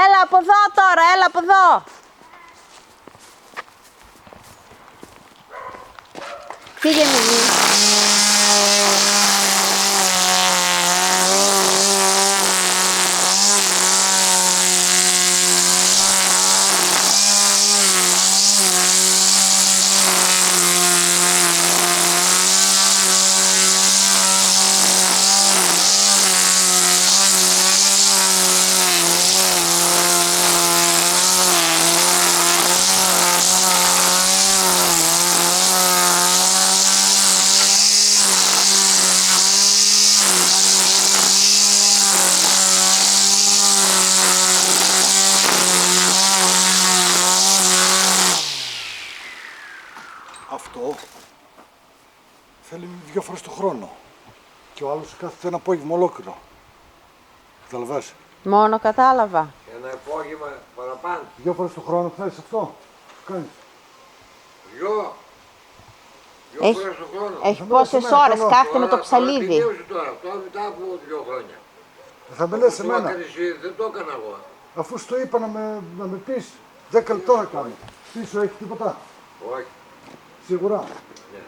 Έλα από εδώ τώρα, έλα από εδώ. Φύγε Μιμή. Αυτό θέλει 2 φορές το χρόνο και ο άλλος κάθεται ένα απόγευμα ολόκληρο. Καταλαβαίνεις. Μόνο κατάλαβα. Ένα απόγευμα παραπάνω. 2 φορές το χρόνο θέλεις αυτό. Κάνεις. 2 φορές το χρόνο. Έχει πόσες ώρες κάθεται με το ψαλίδι. Τελείωσε τώρα, αυτό μετά από 2 χρόνια. Θα με λες εμένα. Δεν το έκανα εγώ. Αφού σου το είπα να με πεις, 10 λεπτά να κάνω. Πίσω έχει τίποτα. Όχι. Σίγουρα. Ναι.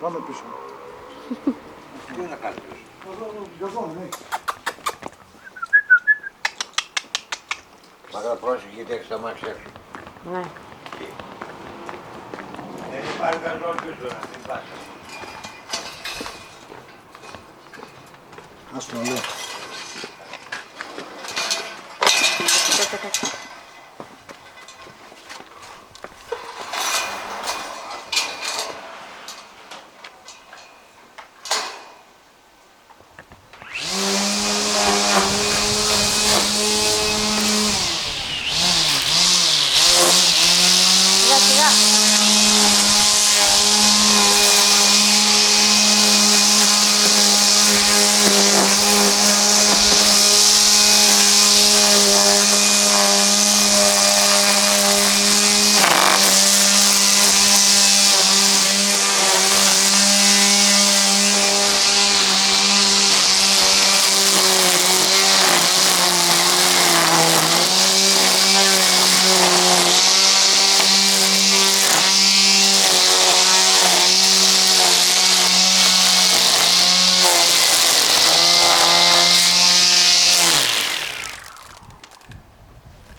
Πάμε πίσω. Πού είναι κάτι. Εδώ, ναι. Μαγά πρόσεχε γιατί έχεις τα μάξια έξω. Ναι. Δεν υπάρχει κανένας πίσω να την πάσει. Ας το λέω. Σιγά, σιγά.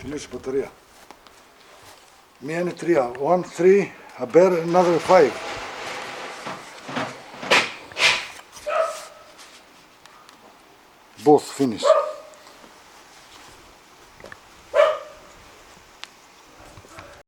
Τελείωσε η μπαταρία. Μία είναι 3. 1, 3, a bear, another 5. Both finish.